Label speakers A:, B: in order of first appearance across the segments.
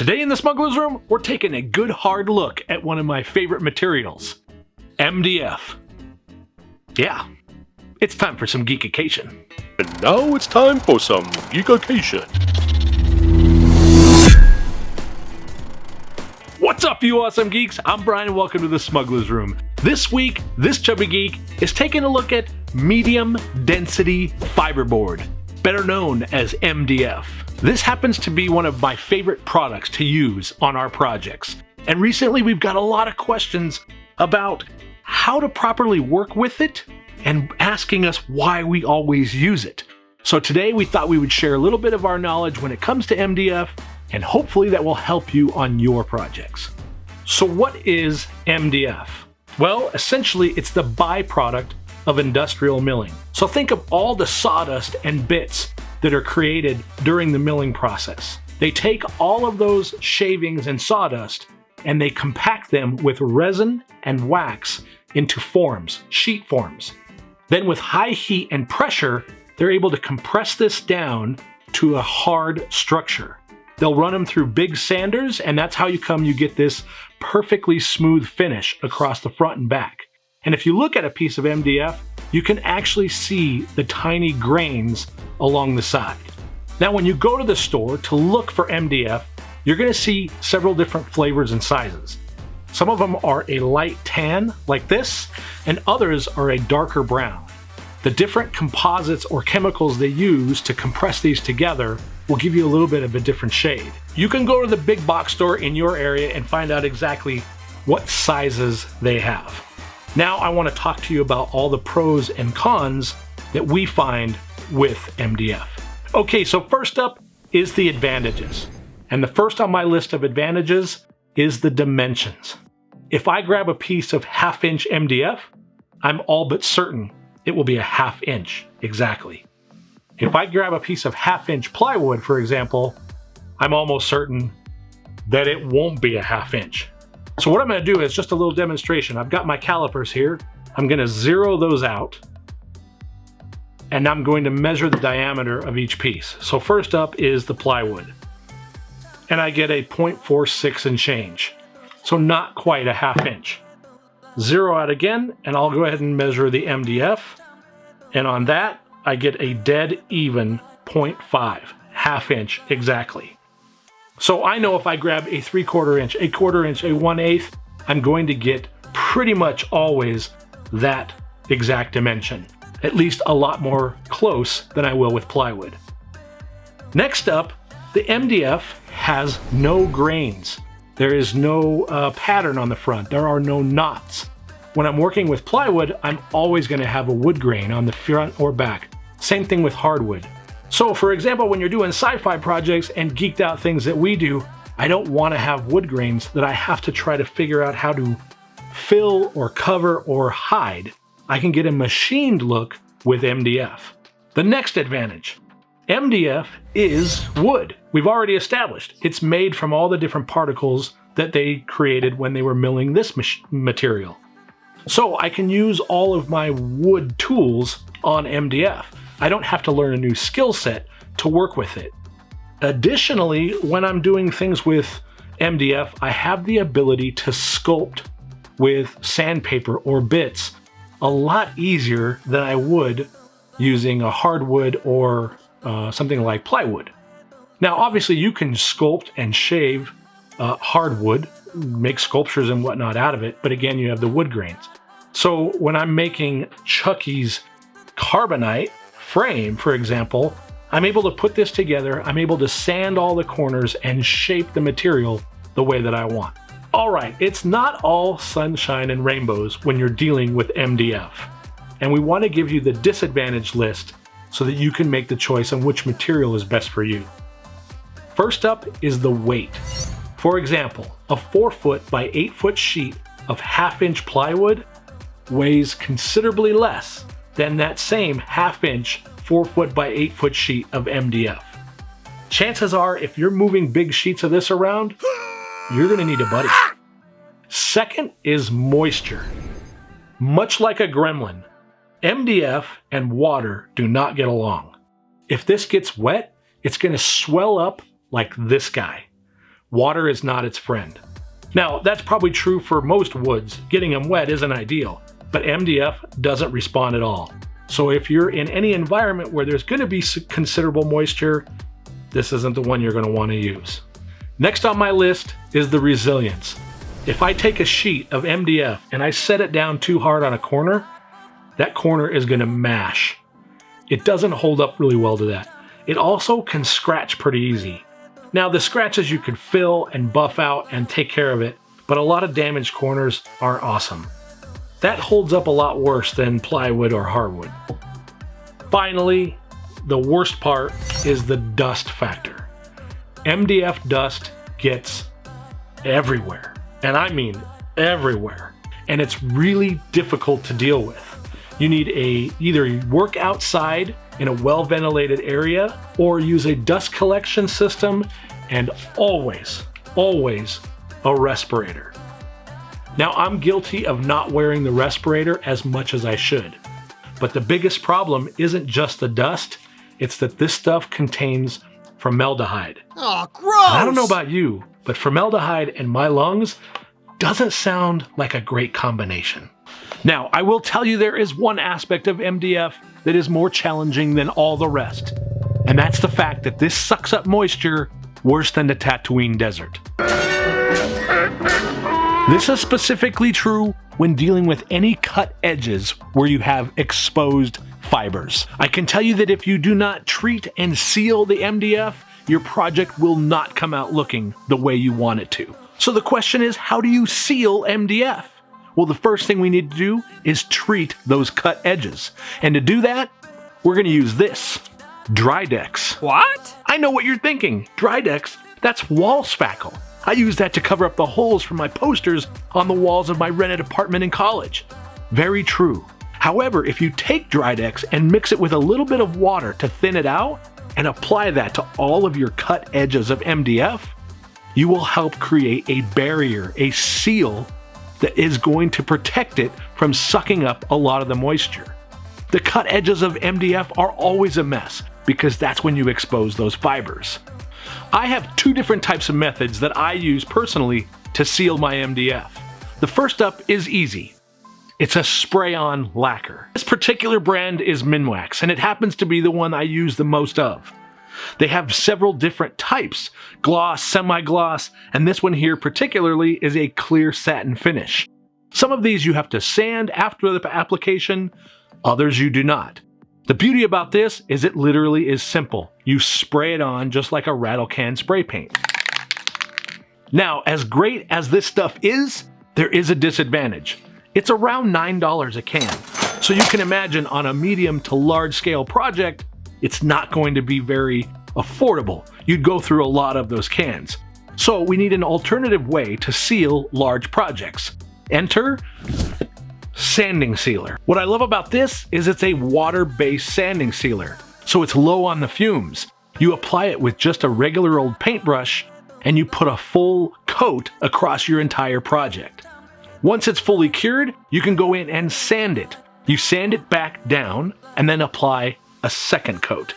A: Today in the Smuggler's Room, we're taking a good hard look at one of my favorite materials, MDF. Yeah, it's time for some geekication.
B: And now it's time for some geekication.
A: What's up, you awesome geeks? I'm Brian and welcome to the Smuggler's Room. This week, this chubby geek is taking a look at medium density fiberboard, better known as MDF. This happens to be one of my favorite products to use on our projects. And recently we've got a lot of questions about how to properly work with it and asking us why we always use it. So today we thought we would share a little bit of our knowledge when it comes to MDF, and hopefully that will help you on your projects. So what is MDF? Well, essentially it's the byproduct of industrial milling. So think of all the sawdust and bits that are created during the milling process. They take all of those shavings and sawdust and they compact them with resin and wax into forms, sheet forms. Then with high heat and pressure, they're able to compress this down to a hard structure. They'll run them through big sanders, and that's how you get this perfectly smooth finish across the front and back. And if you look at a piece of MDF, you can actually see the tiny grains along the side. Now, when you go to the store to look for MDF, you're going to see several different flavors and sizes. Some of them are a light tan, like this, and others are a darker brown. The different composites or chemicals they use to compress these together will give you a little bit of a different shade. You can go to the big box store in your area and find out exactly what sizes they have. Now I want to talk to you about all the pros and cons that we find with MDF. Okay, so first up is the advantages. And the first on my list of advantages is the dimensions. If I grab a piece of 1/2 inch MDF, I'm all but certain it will be a 1/2 inch exactly. If I grab a piece of 1/2 inch plywood, for example, I'm almost certain that it won't be a 1/2 inch. So what I'm going to do is just a little demonstration. I've got my calipers here. I'm going to zero those out, and I'm going to measure the diameter of each piece. So first up is the plywood, and I get a 0.46 and change. So not quite a 1/2 inch. Zero out again, and I'll go ahead and measure the MDF, and on that I get a dead even 0.5, 1/2 inch exactly. So I know if I grab a 3/4 inch, a 1/4 inch, a 1/8, I'm going to get pretty much always that exact dimension. At least a lot more close than I will with plywood. Next up, the MDF has no grains. There is no pattern on the front. There are no knots. When I'm working with plywood, I'm always going to have a wood grain on the front or back. Same thing with hardwood. So for example, when you're doing sci-fi projects and geeked out things that we do, I don't want to have wood grains that I have to try to figure out how to fill or cover or hide. I can get a machined look with MDF. The next advantage, MDF is wood. We've already established it's made from all the different particles that they created when they were milling this material. So I can use all of my wood tools on MDF. I don't have to learn a new skill set to work with it. Additionally, when I'm doing things with MDF, I have the ability to sculpt with sandpaper or bits a lot easier than I would using a hardwood or something like plywood. Now, obviously you can sculpt and shave hardwood, make sculptures and whatnot out of it, but again, you have the wood grains. So when I'm making Chucky's carbonite frame, for example, I'm able to put this together, I'm able to sand all the corners and shape the material the way that I want. All right, it's not all sunshine and rainbows when you're dealing with MDF. And we want to give you the disadvantage list so that you can make the choice on which material is best for you. First up is the weight. For example, a 4-foot by 8-foot sheet of 1/2 inch plywood weighs considerably less than that same 1/2 inch 4-foot by 8-foot sheet of MDF. Chances are, if you're moving big sheets of this around, you're going to need a buddy. Second is moisture. Much like a gremlin, MDF and water do not get along. If this gets wet, it's going to swell up like this guy. water is not its friend. Now, that's probably true for most woods. Getting them wet isn't ideal, but MDF doesn't respond at all. So if you're in any environment where there's going to be considerable moisture, this isn't the one you're going to want to use. Next on my list is the resilience. If I take a sheet of MDF and I set it down too hard on a corner, that corner is going to mash. It doesn't hold up really well to that. It also can scratch pretty easy. Now, the scratches you could fill and buff out and take care of it, but a lot of damaged corners aren't awesome. That holds up a lot worse than plywood or hardwood. Finally, the worst part is the dust factor. MDF dust gets everywhere, and I mean everywhere, and it's really difficult to deal with. You need either work outside in a well-ventilated area or use a dust collection system, and always a respirator. Now, I'm guilty of not wearing the respirator as much as I should, but the biggest problem isn't just the dust, it's that this stuff contains formaldehyde.
C: Oh, gross!
A: I don't know about you, but formaldehyde in my lungs doesn't sound like a great combination. Now, I will tell you there is one aspect of MDF that is more challenging than all the rest, and that's the fact that this sucks up moisture worse than the Tatooine Desert. This is specifically true when dealing with any cut edges where you have exposed fibers. I can tell you that if you do not treat and seal the MDF, your project will not come out looking the way you want it to. So the question is, how do you seal MDF? Well, the first thing we need to do is treat those cut edges. And to do that, we're going to use this, Drydex.
C: What?
A: I know what you're thinking. Drydex, that's wall spackle. I use that to cover up the holes from my posters on the walls of my rented apartment in college. Very true. However, if you take Drydex and mix it with a little bit of water to thin it out and apply that to all of your cut edges of MDF, you will help create a barrier, a seal that is going to protect it from sucking up a lot of the moisture. The cut edges of MDF are always a mess because that's when you expose those fibers. I have two different types of methods that I use personally to seal my MDF. The first up is easy. It's a spray-on lacquer. This particular brand is Minwax, and it happens to be the one I use the most of. They have several different types, gloss, semi-gloss, and this one here particularly is a clear satin finish. Some of these you have to sand after the application, others you do not. The beauty about this is it literally is simple. You spray it on just like a rattle can spray paint. Now, as great as this stuff is, there is a disadvantage. It's around $9 a can. So you can imagine on a medium to large scale project, it's not going to be very affordable. You'd go through a lot of those cans. So we need an alternative way to seal large projects. Enter sanding sealer. What I love about this is it's a water-based sanding sealer, so it's low on the fumes. You apply it with just a regular old paintbrush and you put a full coat across your entire project. Once it's fully cured, you can go in and sand it. You sand it back down and then apply a second coat.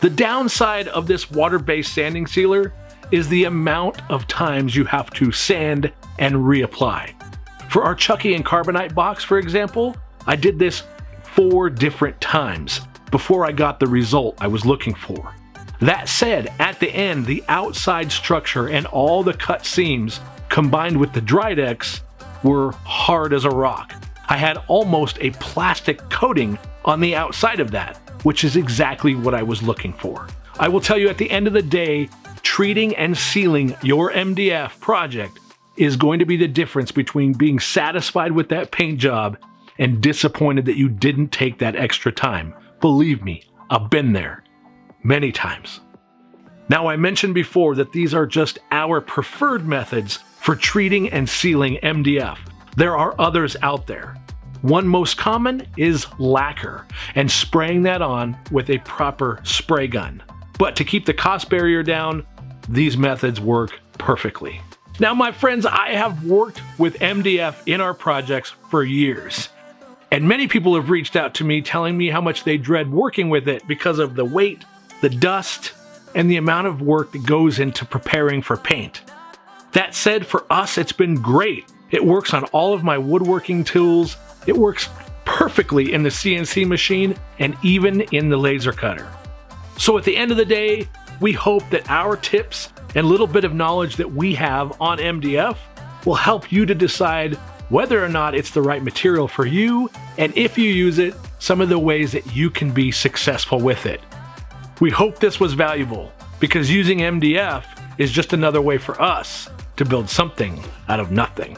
A: The downside of this water-based sanding sealer is the amount of times you have to sand and reapply. For our Chucky and Carbonite box, for example, I did this 4 different times before I got the result I was looking for. That said, at the end, the outside structure and all the cut seams combined with the Drydex were hard as a rock. I had almost a plastic coating on the outside of that, which is exactly what I was looking for. I will tell you at the end of the day, treating and sealing your MDF project is going to be the difference between being satisfied with that paint job and disappointed that you didn't take that extra time. Believe me, I've been there many times. Now, I mentioned before that these are just our preferred methods for treating and sealing MDF. There are others out there. One most common is lacquer and spraying that on with a proper spray gun. But to keep the cost barrier down, these methods work perfectly. Now, my friends, I have worked with MDF in our projects for years, and many people have reached out to me telling me how much they dread working with it because of the weight, the dust, and the amount of work that goes into preparing for paint. That said, for us, it's been great. It works on all of my woodworking tools. It works perfectly in the CNC machine and even in the laser cutter. So at the end of the day, we hope that our tips and little bit of knowledge that we have on MDF will help you to decide whether or not it's the right material for you, and if you use it, some of the ways that you can be successful with it. We hope this was valuable, because using MDF is just another way for us to build something out of nothing.